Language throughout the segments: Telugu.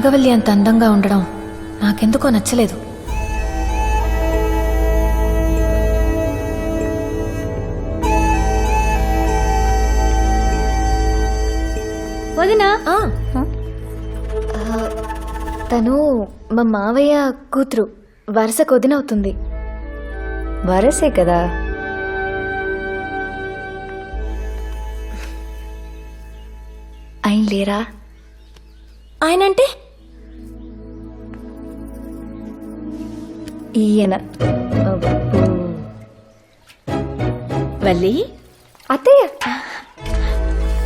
నాగవల్లి అంత అందంగా ఉండడం నాకెందుకో నచ్చలేదు. వదినా తను మా మావయ్య కూతురు, వరుసకు వదినవుతుంది. వరసే కదా. ఆయన లేరా? ఆయన అంటే ఈయన. వల్లి అత్తయ్య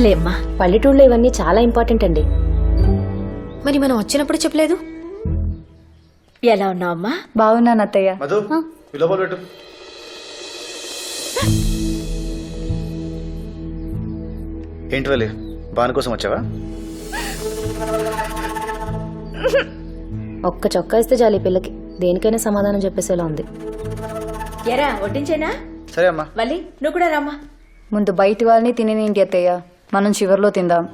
లేమ్మా, పల్లెటూళ్ళలో ఇవన్నీ చాలా ఇంపార్టెంట్ అండి. మరి మనం వచ్చినప్పుడు చెప్పలేదు. ఎలా ఉన్నావమ్మా? బాగున్నాను అత్తయ్య. మధు లోపల పెట్టు. ఏంటి వెళ్ళి బాను కోసం వచ్చావా? ఒక్క చొక్కా ఇస్తే చాలు ఈ పిల్లకి, దేనికైనా సమాధానం చెప్పేసేలా ఉంది. ఎరా వడ్డించేనా? సరే అమ్మా. వల్లి నువ్వు కూడా రామ్మా. ముందు బయటి వాళ్ళని తినేంటి అత్తయ్య, మనం చివర్లో తిందాం.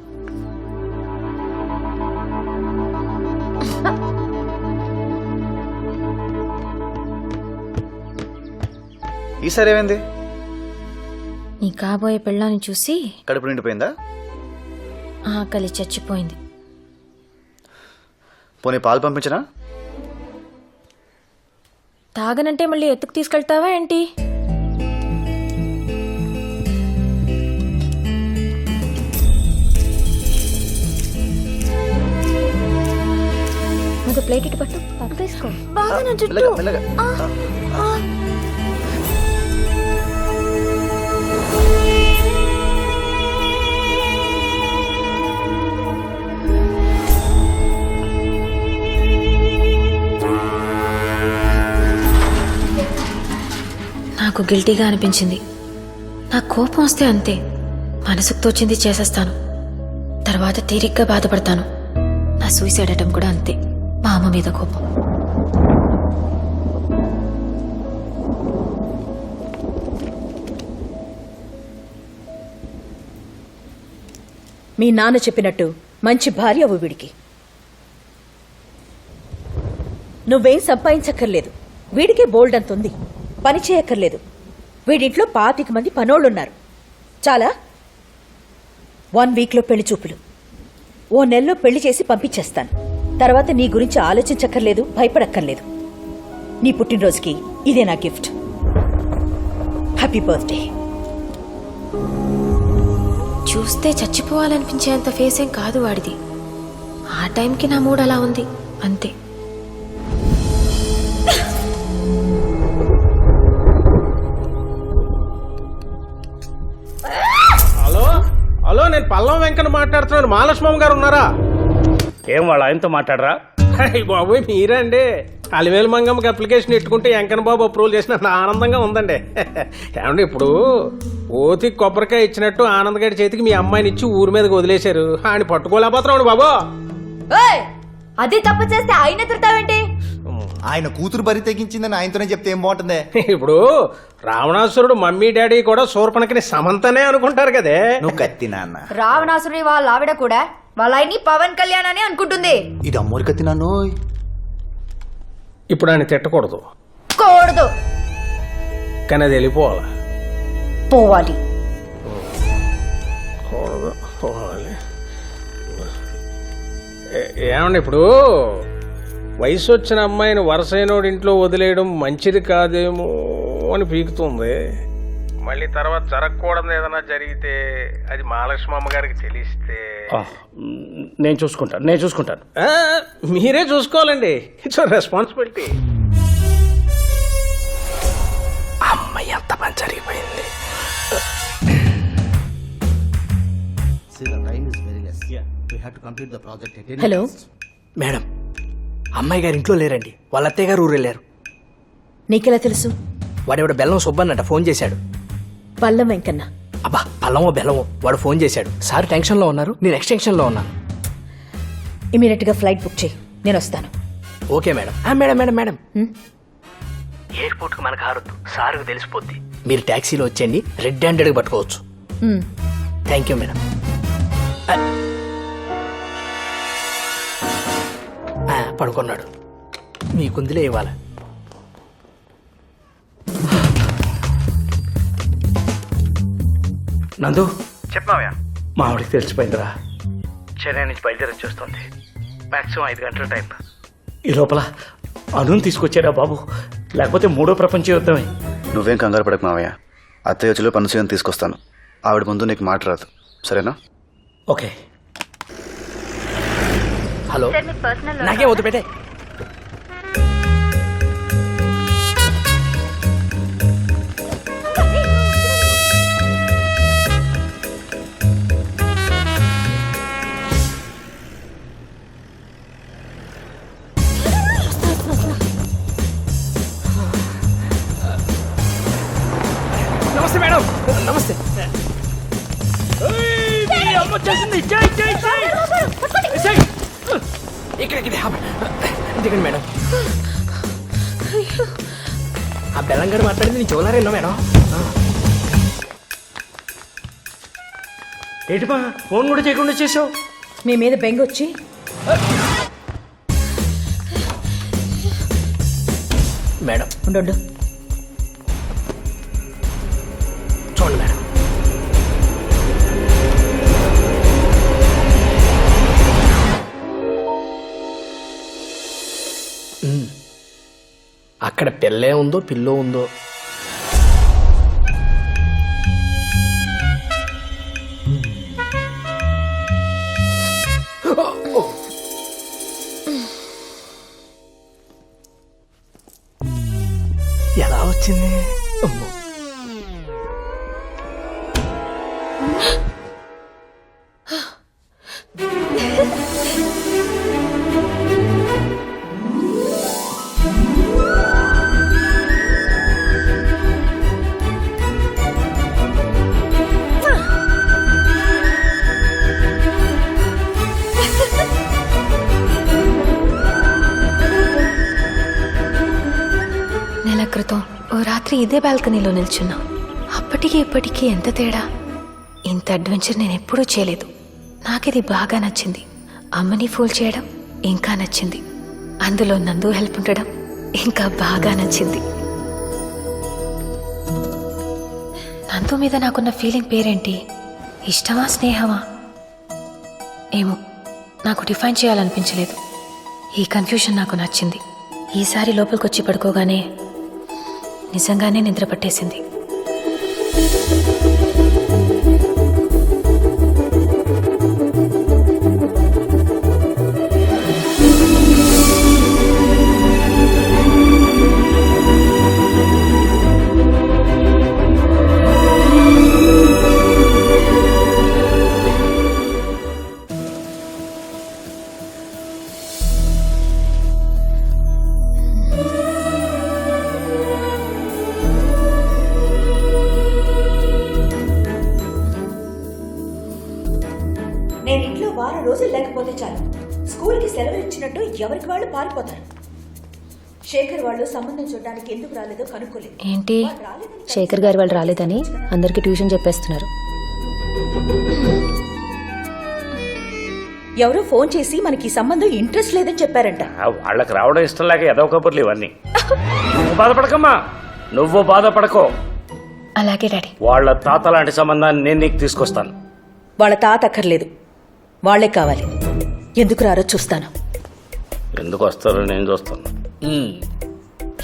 ఈసారి ఏమైంది? నీ కాబోయే పెళ్ళాన్ని చూసి కడుపు నిండిపోయిందా? ఆకలి చచ్చిపోయింది. పోనీ పాలు పంపించనా? తాగనంటే మళ్ళీ ఎత్తుకు తీసుకెళ్తావా ఏంటి? ముందు ప్లేట్ ఇటు పట్టు, పట్టు తీసుకో. బాగా నా జుట్టు. మెల్లగా, మెల్లగా. నాకు గిల్టీగా అనిపించింది. నాకు కోపం వస్తే అంతే, మనసుకు తోచింది చేసేస్తాను. తర్వాత తీరిగ్గా బాధపడతాను. నా సూసైడ్ అటెంప్ట్ కూడా అంతే, మా అమ్మ మీద కోపం. మీ నాన్న చెప్పినట్టు మంచి భార్య అవ్వు వీడికి. నువ్వేం సంపాదించక్కర్లేదు, వీడికే బోల్డ్ అంతుంది. పని చేయక్కర్లేదు. వీడింట్లో 25 మంది పనోళ్ళున్నారు. చాలా 1 వీక్లో పెళ్లి చూపులు, ఓ నెలలో పెళ్లి చేసి పంపించేస్తాను. తర్వాత నీ గురించి ఆలోచించక్కర్లేదు, భయపడక్కర్లేదు. నీ పుట్టినరోజుకి ఇదే నా గిఫ్ట్. Happy birthday. చూస్తే చచ్చిపోవాలనిపించేంత ఫేస్ ఏం కాదు వాడిది. ఆ టైంకి నా మూడ్ అలా ఉంది అంతే. హలో, నేను పల్లం వెంకన్న మాట్లాడుతున్నాను. మహాలక్ష్మమ్మ గారు ఉన్నారా? ఏం వాళ్ళ ఆయనతో మాట్లాడరా? బాబోయ్ మీరే అండి. అలివేలు మంగమ్మకి అప్లికేషన్ ఎట్టుకుంటే వెంకన్న బాబు అప్రూవల్ చేసినంత ఆనందంగా ఉందండి. ఏమండి ఇప్పుడు ఓతి కొబ్బరికాయ ఇచ్చినట్టు ఆనందగడి చేతికి మీ అమ్మాయిని ఇచ్చి ఊరి మీదకి వదిలేశారు. ఆయన పట్టుకోలేకపోతున్నాడు బాబు. అది తప్పు చేస్తే ఆయన ఎదురుతావేంటి? ఆయన కూతురు బరి తెగించిందని ఆయనతోనే చెప్తే ఏం బాగుంటుంది? ఇప్పుడు రావణాసురుడు మమ్మీ డాడీ కూడా శూర్పణఖని సమంతనే అనుకుంటారు కదే. నువ్వు కత్తి నాన్న. రావణాసురుడి వాళ్ళ ఆవిడ కూడా వాళ్ళ ఆయన్ని పవన్ కళ్యాణ్ అని అనుకుంటుంది. ఇది అమ్మోరు కత్తి నాన్న. ఇప్పుడు ఆయన తిట్టకూడదు, కూడదు, కానీ అది వెళ్ళిపోవాలి. పోవాలి. పోవాలి. ఏమండి ఇప్పుడు వయసు వచ్చిన అమ్మాయిని వరసైనోడి ఇంట్లో వదిలేయడం మంచిది కాదేమో అని పీకుతుంది. మళ్ళీ తర్వాత జరగకూడదు ఏదైనా జరిగితే అది మహాలక్ష్మమ్మ గారికి తెలిస్తే నేను చూసుకుంటాను. మీరే చూసుకోవాలండి. It's responsibility. అమ్మాయి ఎంత పని జరిగిపోయింది. హలో మేడం, అమ్మాయి గారు ఇంట్లో లేరండి. వాళ్ళ అత్తయ్య గారు ఊరు వెళ్ళారు. నీకెలా తెలుసు? వాడెవడ బెల్లం సుబ్బన్నట ఫోన్ చేశాడు. పల్లం వెంకన్న? అబ్బా, పల్లమో బెల్లమో వాడు ఫోన్ చేశాడు. సార్ టెన్షన్లో ఉన్నారు, నేను ఎక్స్టెన్షన్లో ఉన్నాను. ఇమీడియట్గా ఫ్లైట్ బుక్ చేయి, నేను వస్తాను. Okay madam. మేడం ఎయిర్పోర్ట్కి మనకు హారొద్దు, సార్కు తెలిసిపోద్ది. మీరు ట్యాక్సీలో వచ్చేయండి, రెడ్ హ్యాండెడ్గా పట్టుకోవచ్చు. Thank you madam. పడుకున్నాడు. మీకుందిలే ఇవ్వాలి. నందు చెప్పమావయ్య. మా ఆవిడకి తెలిసిపోయిందిరా. చెన్నై నుంచి బయలుదేరి వచ్చేస్తుంది. మాక్సిమం 5 గంటల టైం. ఈ లోపల అనుని తీసుకొచ్చారా బాబు, లేకపోతే మూడో ప్రపంచ యుద్ధమే. నువ్వేం కంగారు పడకు మావయ్య. అత్తయ్య వచ్చిలో పనుసీని తీసుకొస్తాను. ఆవిడ ముందు నీకు మాట రాదు, సరేనా? ఓకే. హలో, నాకే వద్దు పెట్టే. నమస్తే మేడం. నమస్తే. ఇక్కడ దిగండి మేడం. ఆ బెల్లంగారు మాట్లాడింది నీ చూడలేరేనో మేడం. ఏంటిమా ఫోన్ కూడా చేయకుండా చేసావు? మీ మీద బెంగొచ్చి మేడం ఉండు. చూడండి మేడం. అక్కడ పిల్లే ఉందో పిల్లో ఉందో. ఎలా వచ్చింది? అమ్మో. నెల క్రితం ఓ రాత్రి ఇదే బాల్కనీలో నిల్చున్నా. అప్పటికి ఇప్పటికీ ఎంత తేడా. ఇంత అడ్వెంచర్ నేను ఎప్పుడూ చేయలేదు. నాకిది బాగా నచ్చింది. అమ్మని ఫూల్ చేయడం ఇంకా నచ్చింది. అందులో నందు హెల్ప్ ఉండడం ఇంకా బాగా నచ్చింది. నందు మీద నాకున్న ఫీలింగ్ పేరేంటి? ఇష్టమా, స్నేహమా? ఏమో, నాకు డిఫైన్ చేయాలనిపించలేదు. ఈ కన్ఫ్యూషన్ నాకు నచ్చింది. ఈసారి లోపలికొచ్చి పడుకోగానే నిజంగానే నిద్ర పట్టేసింది. నేను ఇంట్లో వారం రోజులు లేకపోతే చాలు, స్కూల్కి సెలవులు ఇచ్చినట్టు ఎవరికి వాళ్ళు పారిపోతారు. శేఖర్ వాళ్ళు సంబంధం చూడడానికి ఎందుకు రాలేదో కనుక్కోలేదు. ఏంటి, శేఖర్ గారు వాళ్ళు రాలేదని అందరికీ ట్యూషన్ చెప్పేస్తున్నారు. ఎవరో ఫోన్ చేసి మనకి ఈ సంబంధం ఇంట్రెస్ట్ లేదని చెప్పారంట. వాళ్ళకి రావడం ఇష్టం లేక ఏదో కబుర్లు ఇవన్నీ. నువ్వు బాధపడకమ్మా, నువ్వు బాధపడకో. అలాగే డాడీ. వాళ్ళ తాత లాంటి సంబంధాన్ని నేను నీకు తీసుకొస్తాను. వాళ్ళ తాత అక్కర్లేదు, వాళ్లే కావాలి. ఎందుకు రారో చూస్తాను. ఎందుకు వస్తారో నేను చూస్తాను.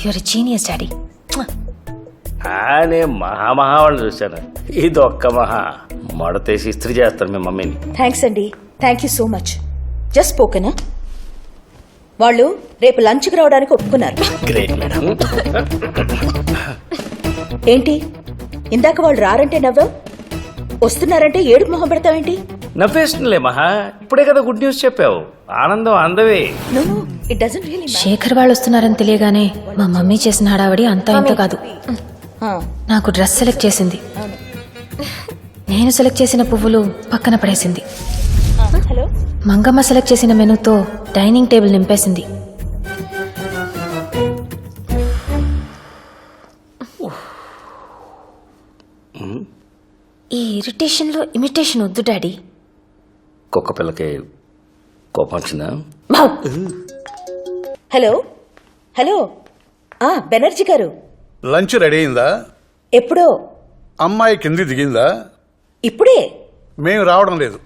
Your genius daddy. నేను మహా వాళ్ళు చూశాను. ఇది ఒక్క మహా మడతేసి ఇస్త్రీ చేస్తాను మీ మమ్మీని. థ్యాంక్స్ అండి, thank you so much. Just స్పోకెనా? వాళ్ళు రేపు లంచ్కి రావడానికి ఒప్పుకున్నారు. Great madam. ఏంటి ఇందాక వాళ్ళు రారంటే నవ్వావు, వస్తున్నారంటే ఏడుపు మొహం పెడతావేంటి? నవ్వేస్తుందిలే మహా, ఇప్పుడే కదా గుడ్ న్యూస్ చెప్పావు. ఆనందం అందవే. No, it doesn't really Shekhar వాళ్ళు వస్తున్నారని తెలియగానే మా మమ్మీ చేసిన హడావడి అంతా ఇంత కాదు. నాకు డ్రెస్ సెలెక్ట్ చేసింది. నేను సెలెక్ట్ చేసిన పువ్వులు పక్కన పడేసింది. హలో, మంగమ్మ సెలెక్ట్ చేసిన మెనూతో డైనింగ్ టేబుల్ నింపేసింది. ఈ ఇరిటేషన్లో ఇమిటేషన్ వద్దు డాడీ. కుక్క పిల్లకి కోపం వచ్చిందా? హలో హలో బెనర్జీ గారు లంచ్ రెడీ అయిందా? ఎప్పుడో అమ్మాయి కింది దిగిందా? ఇప్పుడే. మేము రావడం లేదు.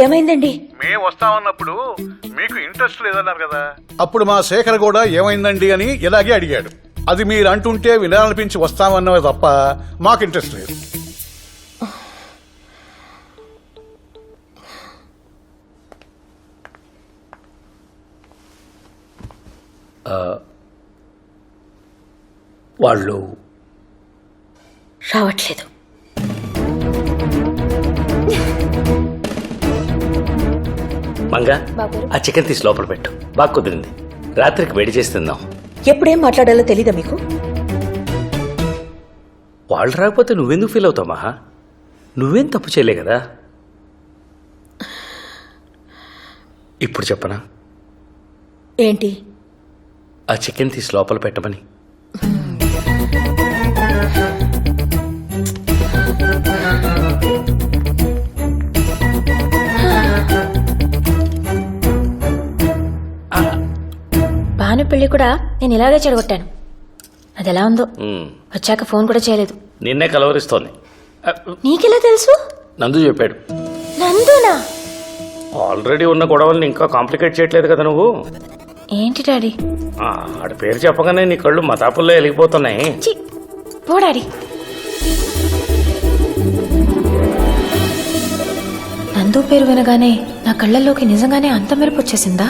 ఏమైందండి? మేము వస్తామన్నప్పుడు మీకు ఇంట్రెస్ట్ లేదన్నారు కదా. అప్పుడు మా శేఖర్ కూడా ఏమైందండి అని ఇలాగే అడిగాడు. అది మీరు అంటుంటే వినాలనిపించి వస్తామన్నవే తప్ప మాకు ఇంట్రెస్ట్ లేదు. వాళ్ళు రావట్లేదు. మంగా ఆ చికెన్ తీసి లోపల పెట్టు. బాగా కుదిరింది. రాత్రికి వేడి చేసి తిందాం. ఎప్పుడేం మాట్లాడాలో తెలీదా మీకు? వాళ్ళు రాకపోతే నువ్వెందుకు ఫీల్ అవుతావు మహా? నువ్వేం తప్పు చేయలే కదా. ఇప్పుడు చెప్పనా? ఏంటి? ఆ చికెన్ తీసి లోపల పెట్టమని. భాను పెళ్లి కూడా నేను ఇలాగే చెడగొట్టాను. అది ఎలా ఉందో. వచ్చాక ఫోన్ కూడా చేయలేదు. నిన్నే కలవరిస్తోంది. నీకెలా తెలుసు? నందు చెప్పాడు. నందునా? ఆల్రెడీ ఉన్న గొడవల్ని ఇంకా కాంప్లికేట్ చేయట్లేదు కదా నువ్వు. ఏంటి డాడీ? ఆడి పేరు చెప్పగానే నీ కళ్ళు మతాపుల్లో వెలిగిపోతున్నాయి. చి, పో డాడీ. నందు పేరు వినగానే నా కళ్ళల్లోకి నిజంగానే అంత మెరుపు వచ్చేసిందా?